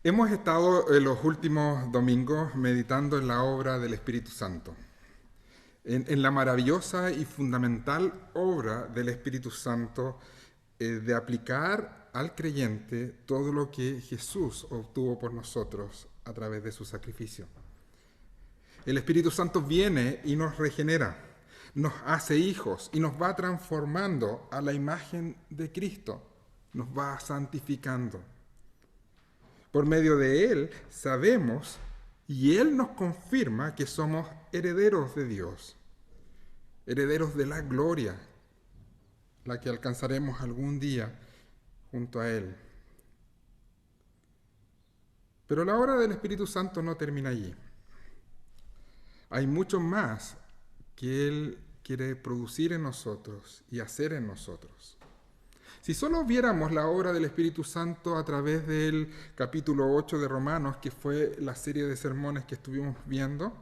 Hemos estado en los últimos domingos meditando en la obra del Espíritu Santo, en la maravillosa y fundamental obra del Espíritu Santo de aplicar al creyente todo lo que Jesús obtuvo por nosotros a través de su sacrificio. El Espíritu Santo viene y nos regenera, nos hace hijos y nos va transformando a la imagen de Cristo, nos va santificando. Por medio de Él sabemos y Él nos confirma que somos herederos de Dios, herederos de la gloria, la que alcanzaremos algún día junto a Él. Pero la obra del Espíritu Santo no termina allí. Hay mucho más que Él quiere producir en nosotros y hacer en nosotros. Si solo viéramos la obra del Espíritu Santo a través del capítulo 8 de Romanos, que fue la serie de sermones que estuvimos viendo,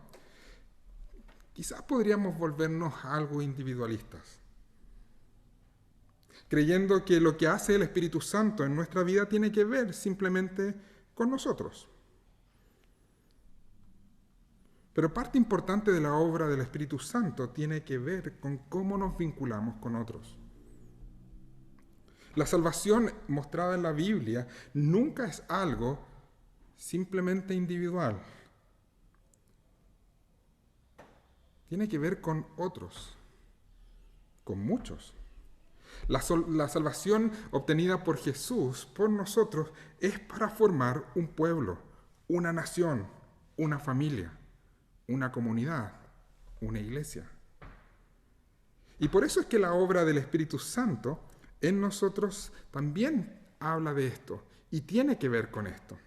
quizás podríamos volvernos algo individualistas, creyendo que lo que hace el Espíritu Santo en nuestra vida tiene que ver simplemente con nosotros. Pero parte importante de la obra del Espíritu Santo tiene que ver con cómo nos vinculamos con otros. La salvación mostrada en la Biblia nunca es algo simplemente individual. Tiene que ver con otros, con muchos. La salvación obtenida por Jesús, por nosotros, es para formar un pueblo, una nación, una familia, una comunidad, una iglesia. Y por eso es que la obra del Espíritu Santo en nosotros también habla de esto y tiene que ver con esto.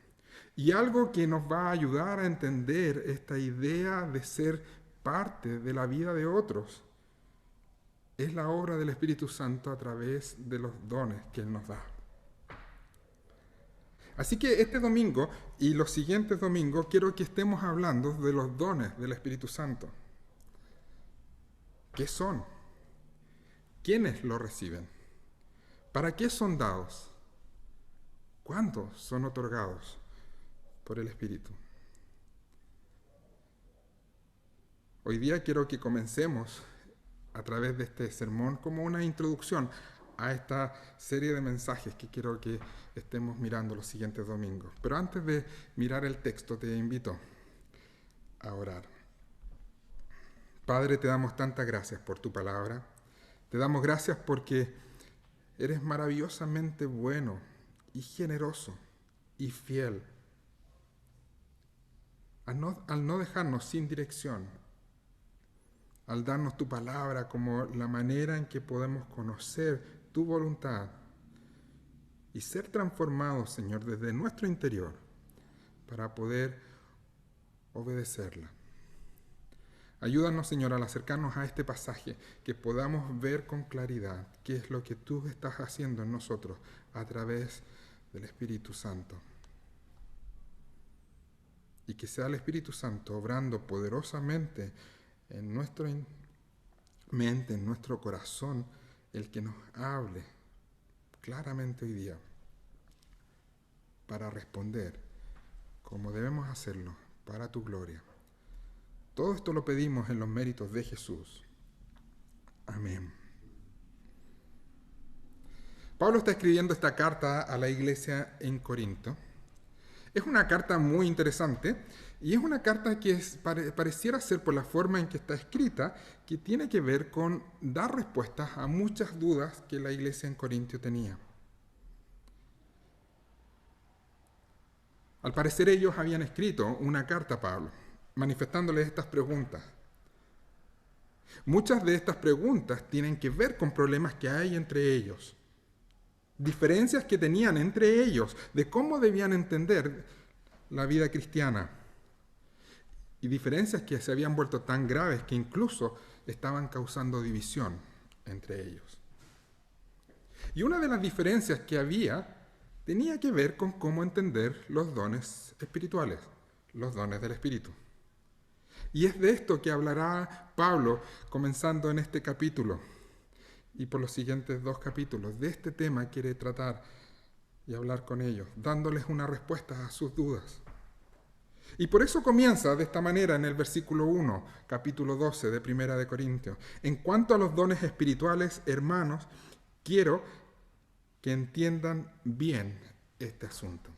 Y algo que nos va a ayudar a entender esta idea de ser parte de la vida de otros es la obra del Espíritu Santo a través de los dones que Él nos da. Así que este domingo y los siguientes domingos quiero que estemos hablando de los dones del Espíritu Santo. ¿Qué son? ¿Quiénes lo reciben? ¿Para qué son dados? ¿Cuándo son otorgados por el Espíritu? Hoy día quiero que comencemos a través de este sermón como una introducción a esta serie de mensajes que quiero que estemos mirando los siguientes domingos. Pero antes de mirar el texto, te invito a orar. Padre, te damos tantas gracias por tu palabra. Te damos gracias porque eres maravillosamente bueno y generoso y fiel. Al no dejarnos sin dirección, al darnos tu palabra como la manera en que podemos conocer tu voluntad y ser transformados, Señor, desde nuestro interior para poder obedecerla. Ayúdanos, Señor, al acercarnos a este pasaje, que podamos ver con claridad qué es lo que tú estás haciendo en nosotros a través del Espíritu Santo. Y que sea el Espíritu Santo obrando poderosamente en nuestra mente, en nuestro corazón, el que nos hable claramente hoy día para responder como debemos hacerlo para tu gloria. Todo esto lo pedimos en los méritos de Jesús. Amén. Pablo está escribiendo esta carta a la iglesia en Corinto. Es una carta muy interesante y es una carta que pareciera ser, por la forma en que está escrita, que tiene que ver con dar respuestas a muchas dudas que la iglesia en Corinto tenía. Al parecer ellos habían escrito una carta a Pablo, manifestándole estas preguntas. Muchas de estas preguntas tienen que ver con problemas que hay entre ellos, diferencias que tenían entre ellos de cómo debían entender la vida cristiana, y diferencias que se habían vuelto tan graves que incluso estaban causando división entre ellos. Y una de las diferencias que había tenía que ver con cómo entender los dones espirituales, los dones del Espíritu. Y es de esto que hablará Pablo comenzando en este capítulo y por los siguientes 2 capítulos. De este tema quiere tratar y hablar con ellos, dándoles una respuesta a sus dudas. Y por eso comienza de esta manera en el versículo 1, capítulo 12 de Primera de Corintios. En cuanto a los dones espirituales, hermanos, quiero que entiendan bien este asunto.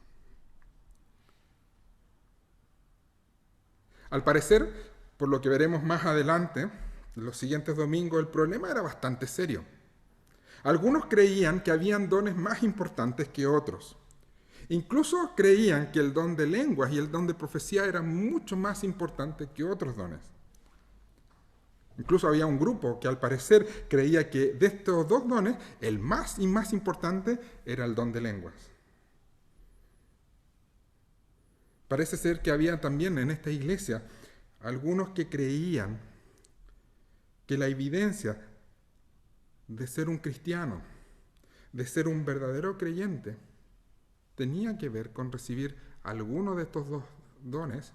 Al parecer, por lo que veremos más adelante, los siguientes domingos, el problema era bastante serio. Algunos creían que habían dones más importantes que otros. Incluso creían que el don de lenguas y el don de profecía eran mucho más importantes que otros dones. Incluso había un grupo que al parecer creía que de estos dos dones, el más y más importante era el don de lenguas. Parece ser que había también en esta iglesia algunos que creían que la evidencia de ser un cristiano, de ser un verdadero creyente, tenía que ver con recibir alguno de estos dos dones,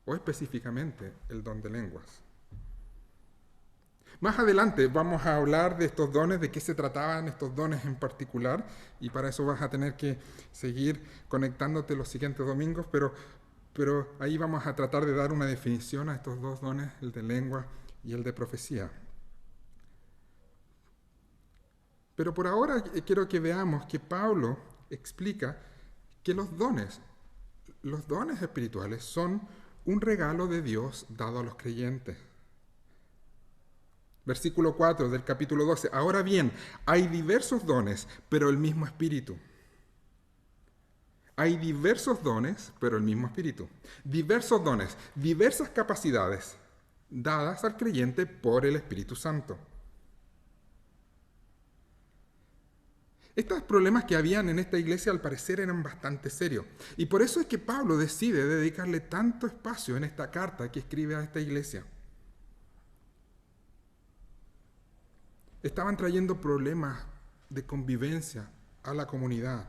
o específicamente el don de lenguas. Más adelante vamos a hablar de estos dones, de qué se trataban estos dones en particular, y para eso vas a tener que seguir conectándote los siguientes domingos, pero ahí vamos a tratar de dar una definición a estos dos dones, el de lengua y el de profecía. Pero por ahora quiero que veamos que Pablo explica que los dones espirituales son un regalo de Dios dado a los creyentes. Versículo 4 del capítulo 12. Ahora bien, hay diversos dones, pero el mismo Espíritu. Hay diversos dones, pero el mismo Espíritu. Diversos dones, diversas capacidades dadas al creyente por el Espíritu Santo. Estos problemas que habían en esta iglesia al parecer eran bastante serios. Y por eso es que Pablo decide dedicarle tanto espacio en esta carta que escribe a esta iglesia. Estaban trayendo problemas de convivencia a la comunidad.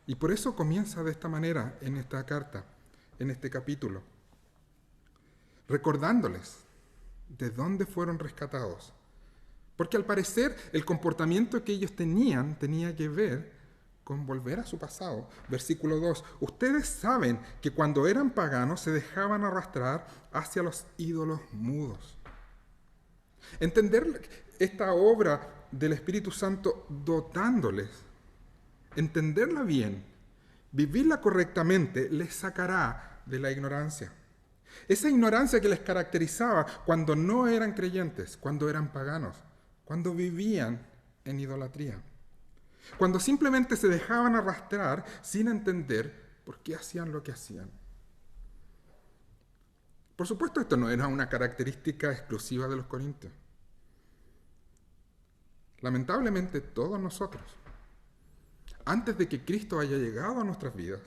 Y por eso comienza de esta manera en esta carta, en este capítulo, recordándoles de dónde fueron rescatados. Porque al parecer el comportamiento que ellos tenían tenía que ver con volver a su pasado. Versículo 2. Ustedes saben que cuando eran paganos se dejaban arrastrar hacia los ídolos mudos. Entender esta obra del Espíritu Santo dotándoles, entenderla bien, vivirla correctamente, les sacará de la ignorancia. Esa ignorancia que les caracterizaba cuando no eran creyentes, cuando eran paganos, cuando vivían en idolatría, cuando simplemente se dejaban arrastrar sin entender por qué hacían lo que hacían. Por supuesto, esto no era una característica exclusiva de los corintios. Lamentablemente, todos nosotros, antes de que Cristo haya llegado a nuestras vidas,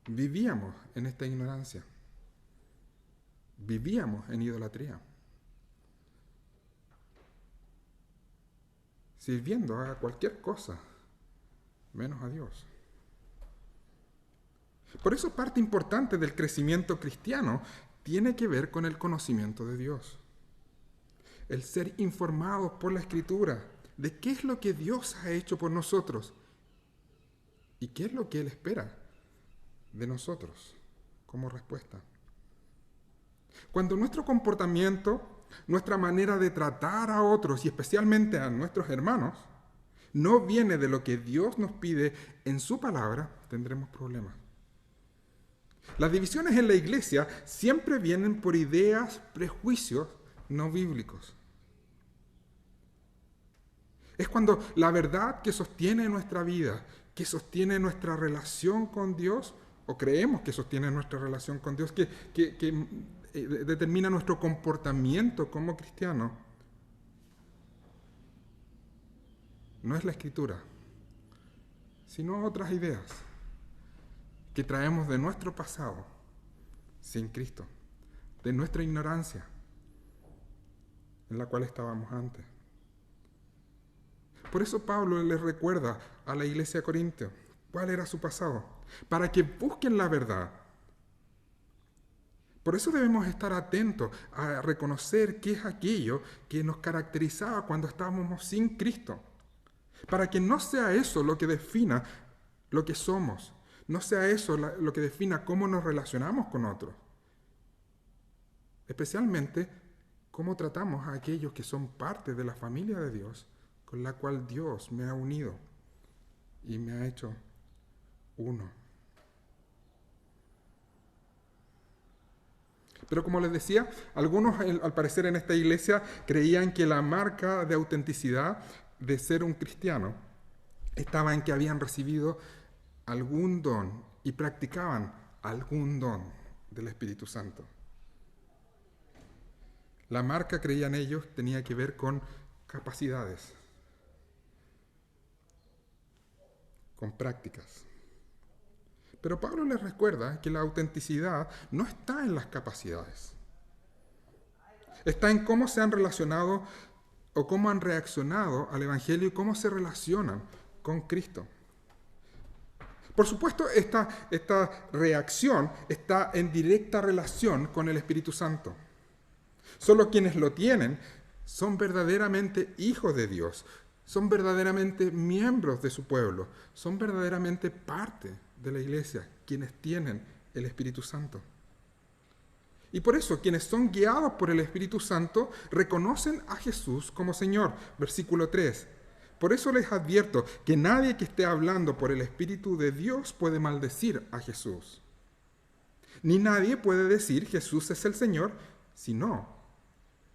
vivíamos en esta ignorancia. Vivíamos en idolatría. Sirviendo a cualquier cosa, menos a Dios. Por eso parte importante del crecimiento cristiano tiene que ver con el conocimiento de Dios. El ser informados por la Escritura de qué es lo que Dios ha hecho por nosotros y qué es lo que Él espera de nosotros como respuesta. Cuando nuestro comportamiento, nuestra manera de tratar a otros y especialmente a nuestros hermanos no viene de lo que Dios nos pide en su palabra, tendremos problemas. Las divisiones en la iglesia siempre vienen por ideas, prejuicios no bíblicos. Es cuando la verdad que sostiene nuestra vida, que sostiene nuestra relación con Dios, o creemos que sostiene nuestra relación con Dios, que determina nuestro comportamiento como cristianos, no es la Escritura, sino otras ideas que traemos de nuestro pasado sin Cristo, de nuestra ignorancia en la cual estábamos antes. Por eso Pablo les recuerda a la iglesia de Corintios cuál era su pasado, para que busquen la verdad. Por eso debemos estar atentos a reconocer qué es aquello que nos caracterizaba cuando estábamos sin Cristo, para que no sea eso lo que defina lo que somos, no sea eso lo que defina cómo nos relacionamos con otros, especialmente cómo tratamos a aquellos que son parte de la familia de Dios, con la cual Dios me ha unido y me ha hecho uno. Pero como les decía, algunos al parecer en esta iglesia creían que la marca de autenticidad de ser un cristiano estaba en que habían recibido algún don y practicaban algún don del Espíritu Santo. La marca, creían ellos, tenía que ver con capacidades, con prácticas. Pero Pablo les recuerda que la autenticidad no está en las capacidades. Está en cómo se han relacionado o cómo han reaccionado al Evangelio y cómo se relacionan con Cristo. Por supuesto, esta reacción está en directa relación con el Espíritu Santo. Solo quienes lo tienen son verdaderamente hijos de Dios, son verdaderamente miembros de su pueblo, son verdaderamente parte de la iglesia, quienes tienen el Espíritu Santo. Y por eso, quienes son guiados por el Espíritu Santo reconocen a Jesús como Señor. Versículo 3. Por eso les advierto que nadie que esté hablando por el Espíritu de Dios puede maldecir a Jesús. Ni nadie puede decir Jesús es el Señor, sino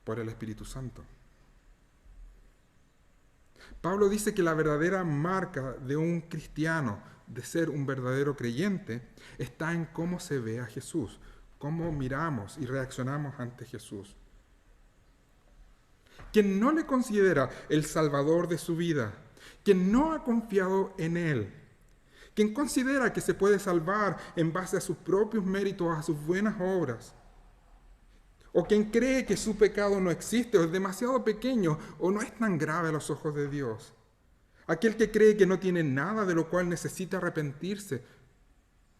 por el Espíritu Santo. Pablo dice que la verdadera marca de un cristiano, de ser un verdadero creyente, está en cómo se ve a Jesús, cómo miramos y reaccionamos ante Jesús. Quien no le considera el Salvador de su vida, quien no ha confiado en Él, quien considera que se puede salvar en base a sus propios méritos, a sus buenas obras, o quien cree que su pecado no existe o es demasiado pequeño o no es tan grave a los ojos de Dios. Aquel que cree que no tiene nada de lo cual necesita arrepentirse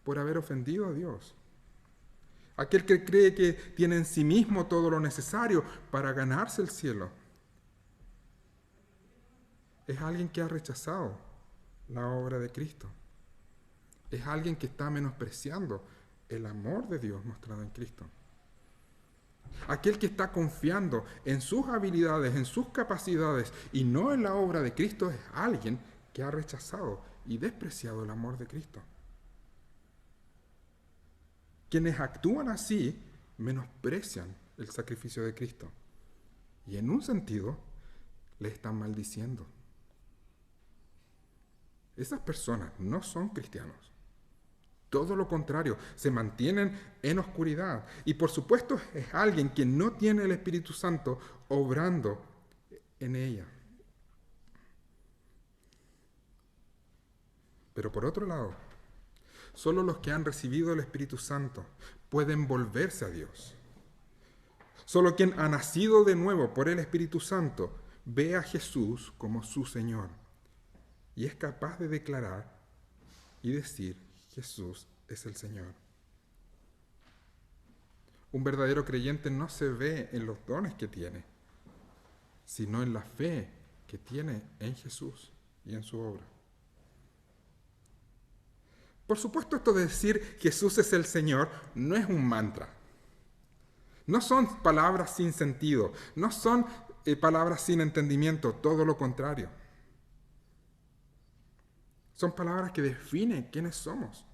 por haber ofendido a Dios. Aquel que cree que tiene en sí mismo todo lo necesario para ganarse el cielo. Es alguien que ha rechazado la obra de Cristo. Es alguien que está menospreciando el amor de Dios mostrado en Cristo. Aquel que está confiando en sus habilidades, en sus capacidades y no en la obra de Cristo es alguien que ha rechazado y despreciado el amor de Cristo. Quienes actúan así menosprecian el sacrificio de Cristo y en un sentido le están maldiciendo. Esas personas no son cristianos. Todo lo contrario, se mantienen en oscuridad. Y por supuesto es alguien que no tiene el Espíritu Santo obrando en ella. Pero por otro lado, solo los que han recibido el Espíritu Santo pueden volverse a Dios. Solo quien ha nacido de nuevo por el Espíritu Santo ve a Jesús como su Señor y es capaz de declarar y decir: Jesús es el Señor. Un verdadero creyente no se ve en los dones que tiene, sino en la fe que tiene en Jesús y en su obra. Por supuesto, esto de decir Jesús es el Señor no es un mantra. No son palabras sin sentido, no son palabras sin entendimiento, todo lo contrario. Son palabras que definen quiénes somos.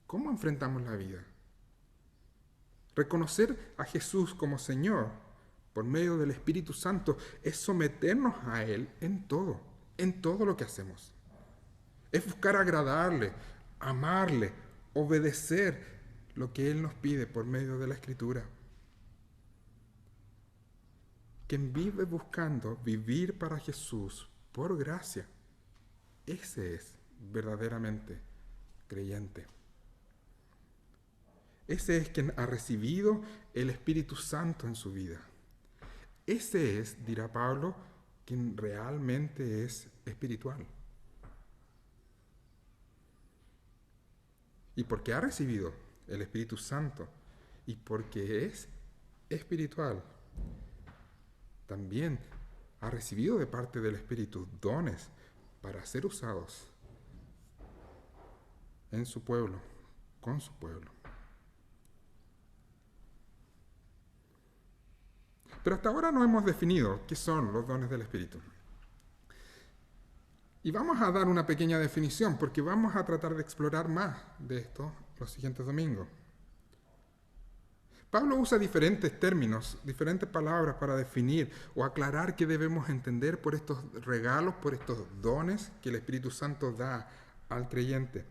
¿Cómo enfrentamos la vida? Reconocer a Jesús como Señor por medio del Espíritu Santo es someternos a Él en todo lo que hacemos. Es buscar agradarle, amarle, obedecer lo que Él nos pide por medio de la Escritura. Quien vive buscando vivir para Jesús por gracia, ese es verdaderamente creyente. Ese es quien ha recibido el Espíritu Santo en su vida. Ese es, dirá Pablo, quien realmente es espiritual. Y porque ha recibido el Espíritu Santo y porque es espiritual, también ha recibido de parte del Espíritu dones para ser usados en su pueblo, con su pueblo. Pero hasta ahora no hemos definido qué son los dones del Espíritu. Y vamos a dar una pequeña definición porque vamos a tratar de explorar más de esto los siguientes domingos. Pablo usa diferentes términos, diferentes palabras para definir o aclarar qué debemos entender por estos regalos, por estos dones que el Espíritu Santo da al creyente.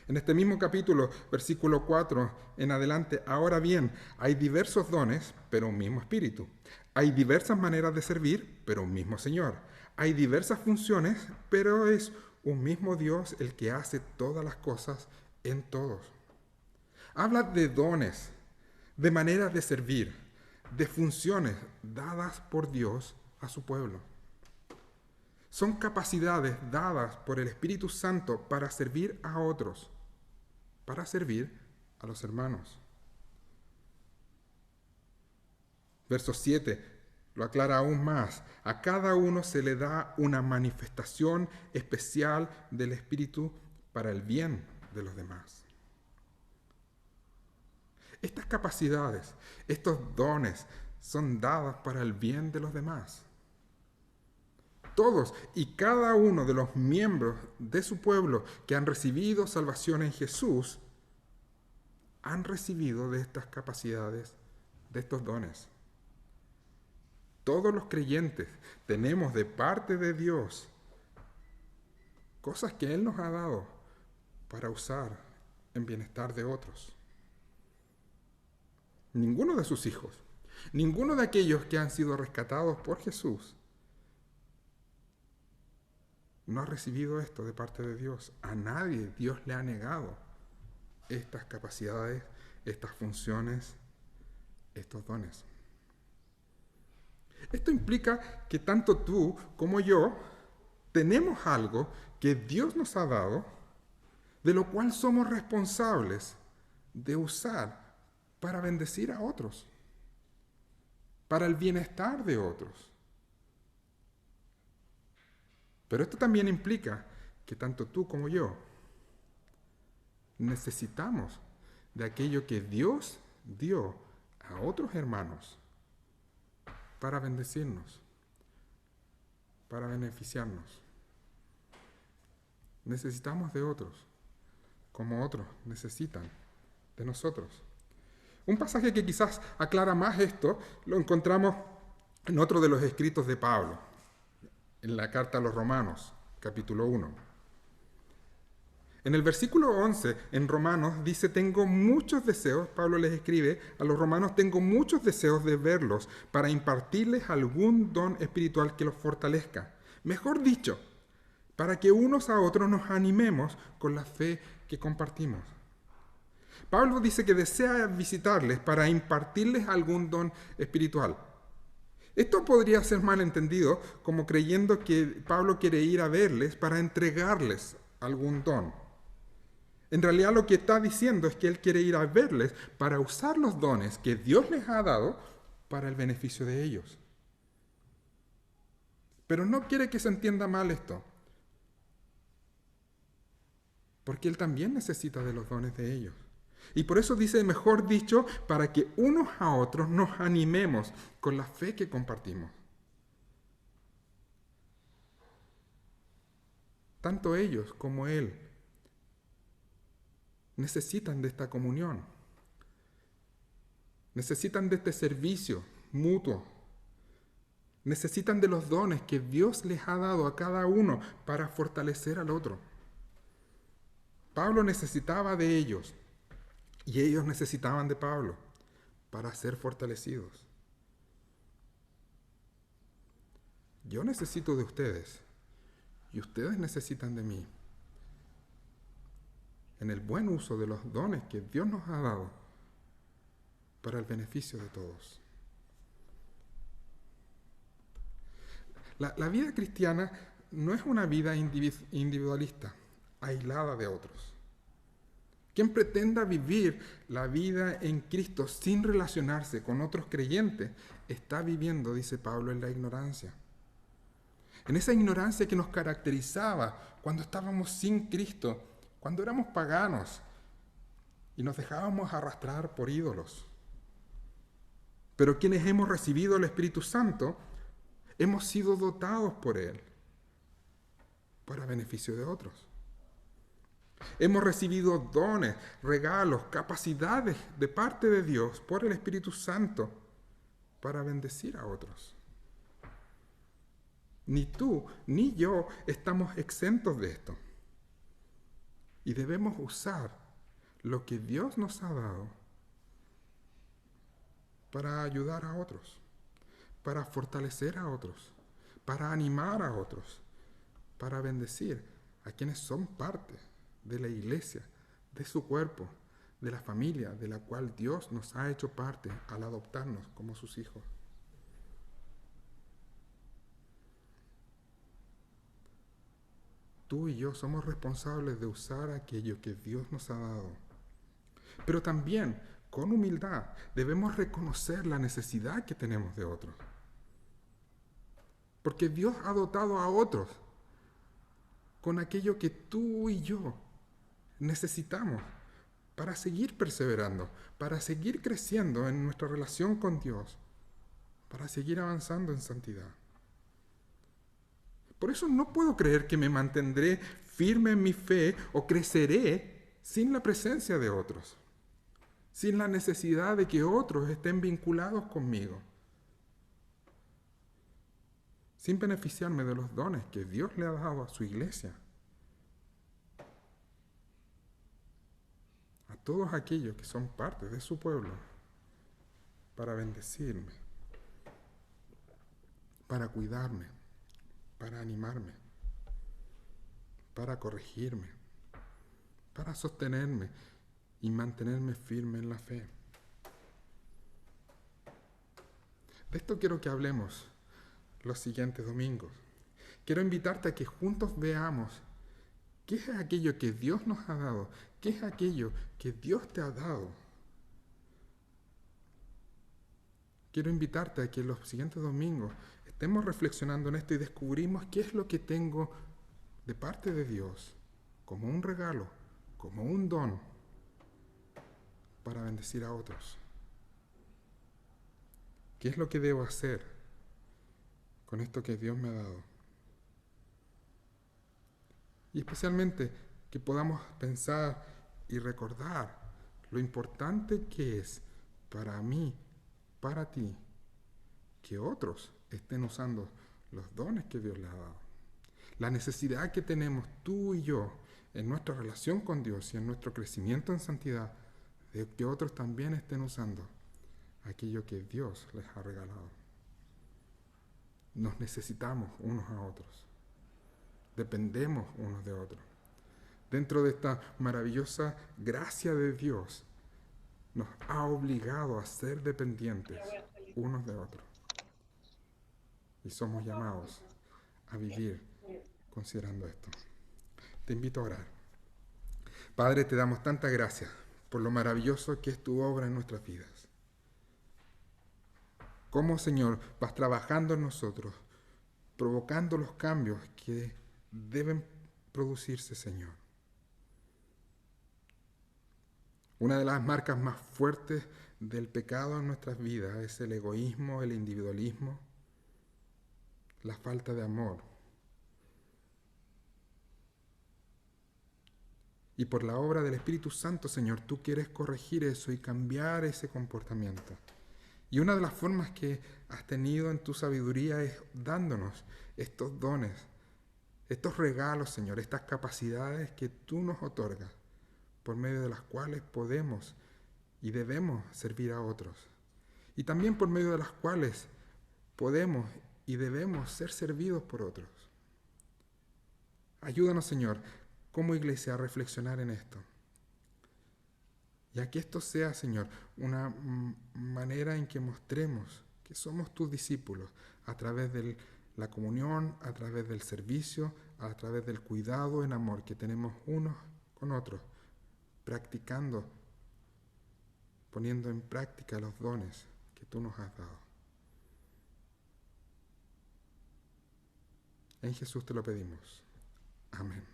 En este mismo capítulo, versículo 4 en adelante, ahora bien, hay diversos dones, pero un mismo Espíritu. Hay diversas maneras de servir, pero un mismo Señor. Hay diversas funciones, pero es un mismo Dios el que hace todas las cosas en todos. Habla de dones, de maneras de servir, de funciones dadas por Dios a su pueblo. Son capacidades dadas por el Espíritu Santo para servir a otros, para servir a los hermanos. Verso 7 lo aclara aún más. A cada uno se le da una manifestación especial del Espíritu para el bien de los demás. Estas capacidades, estos dones, son dadas para el bien de los demás. Todos y cada uno de los miembros de su pueblo que han recibido salvación en Jesús, han recibido de estas capacidades, de estos dones. Todos los creyentes tenemos de parte de Dios cosas que Él nos ha dado para usar en bienestar de otros. Ninguno de sus hijos, ninguno de aquellos que han sido rescatados por Jesús, no ha recibido esto de parte de Dios. A nadie Dios le ha negado estas capacidades, estas funciones, estos dones. Esto implica que tanto tú como yo tenemos algo que Dios nos ha dado, de lo cual somos responsables de usar para bendecir a otros, para el bienestar de otros. Pero esto también implica que tanto tú como yo necesitamos de aquello que Dios dio a otros hermanos para bendecirnos, para beneficiarnos. Necesitamos de otros, como otros necesitan de nosotros. Un pasaje que quizás aclara más esto lo encontramos en otro de los escritos de Pablo, en la carta a los Romanos, capítulo 1. En el versículo 11, en Romanos, dice, tengo muchos deseos, Pablo les escribe a los romanos, tengo muchos deseos de verlos para impartirles algún don espiritual que los fortalezca. Mejor dicho, para que unos a otros nos animemos con la fe que compartimos. Pablo dice que desea visitarles para impartirles algún don espiritual. Esto podría ser mal entendido como creyendo que Pablo quiere ir a verles para entregarles algún don. En realidad lo que está diciendo es que él quiere ir a verles para usar los dones que Dios les ha dado para el beneficio de ellos. Pero no quiere que se entienda mal esto, porque él también necesita de los dones de ellos. Y por eso dice, mejor dicho, para que unos a otros nos animemos con la fe que compartimos. Tanto ellos como él necesitan de esta comunión. Necesitan de este servicio mutuo. Necesitan de los dones que Dios les ha dado a cada uno para fortalecer al otro. Pablo necesitaba de ellos y ellos necesitaban de Pablo para ser fortalecidos. Yo necesito de ustedes y ustedes necesitan de mí, en el buen uso de los dones que Dios nos ha dado para el beneficio de todos. La vida cristiana no es una vida individualista, aislada de otros. Quien pretenda vivir la vida en Cristo sin relacionarse con otros creyentes, está viviendo, dice Pablo, en la ignorancia. en esa ignorancia que nos caracterizaba cuando estábamos sin Cristo, cuando éramos paganos y nos dejábamos arrastrar por ídolos. Pero quienes hemos recibido el Espíritu Santo, hemos sido dotados por Él para beneficio de otros. Hemos recibido dones, regalos, capacidades de parte de Dios por el Espíritu Santo para bendecir a otros. Ni tú ni yo estamos exentos de esto. Y debemos usar lo que Dios nos ha dado para ayudar a otros, para fortalecer a otros, para animar a otros, para bendecir a quienes son parte de la iglesia, de su cuerpo, de la familia de la cual Dios nos ha hecho parte al adoptarnos como sus hijos. Tú y yo somos responsables de usar aquello que Dios nos ha dado. Pero también, con humildad, debemos reconocer la necesidad que tenemos de otros. Porque Dios ha dotado a otros con aquello que tú y yo necesitamos para seguir perseverando, para seguir creciendo en nuestra relación con Dios, para seguir avanzando en santidad. Por eso no puedo creer que me mantendré firme en mi fe o creceré sin la presencia de otros, sin la necesidad de que otros estén vinculados conmigo, sin beneficiarme de los dones que Dios le ha dado a su iglesia, a todos aquellos que son parte de su pueblo, para bendecirme, para cuidarme, para animarme, para corregirme, para sostenerme y mantenerme firme en la fe. De esto quiero que hablemos los siguientes domingos. Quiero invitarte a que juntos veamos qué es aquello que Dios nos ha dado, qué es aquello que Dios te ha dado. Quiero invitarte a que los siguientes domingos estemos reflexionando en esto y descubrimos qué es lo que tengo de parte de Dios como un regalo, como un don para bendecir a otros. ¿Qué es lo que debo hacer con esto que Dios me ha dado? Y especialmente que podamos pensar y recordar lo importante que es para mí, para ti, que otros estén usando los dones que Dios les ha dado. La necesidad que tenemos tú y yo en nuestra relación con Dios y en nuestro crecimiento en santidad, de que otros también estén usando aquello que Dios les ha regalado. Nos necesitamos unos a otros. Dependemos unos de otros. Dentro de esta maravillosa gracia de Dios, nos ha obligado a ser dependientes unos de otros. Y somos llamados a vivir considerando esto. Te invito a orar. Padre, te damos tanta gracia por lo maravilloso que es tu obra en nuestras vidas. Cómo, Señor, vas trabajando en nosotros, provocando los cambios que deben producirse, Señor. Una de las marcas más fuertes del pecado en nuestras vidas es el egoísmo, el individualismo, la falta de amor. Y por la obra del Espíritu Santo, Señor, tú quieres corregir eso y cambiar ese comportamiento. Y una de las formas que has tenido en tu sabiduría es dándonos estos dones, estos regalos, Señor, estas capacidades que tú nos otorgas, por medio de las cuales podemos y debemos servir a otros. Y también por medio de las cuales podemos y debemos ser servidos por otros. Ayúdanos, Señor, como iglesia a reflexionar en esto. Y a que esto sea, Señor, una manera en que mostremos que somos tus discípulos a través de la comunión, a través del servicio, a través del cuidado en amor que tenemos unos con otros, practicando, poniendo en práctica los dones que tú nos has dado. En Jesús te lo pedimos. Amén.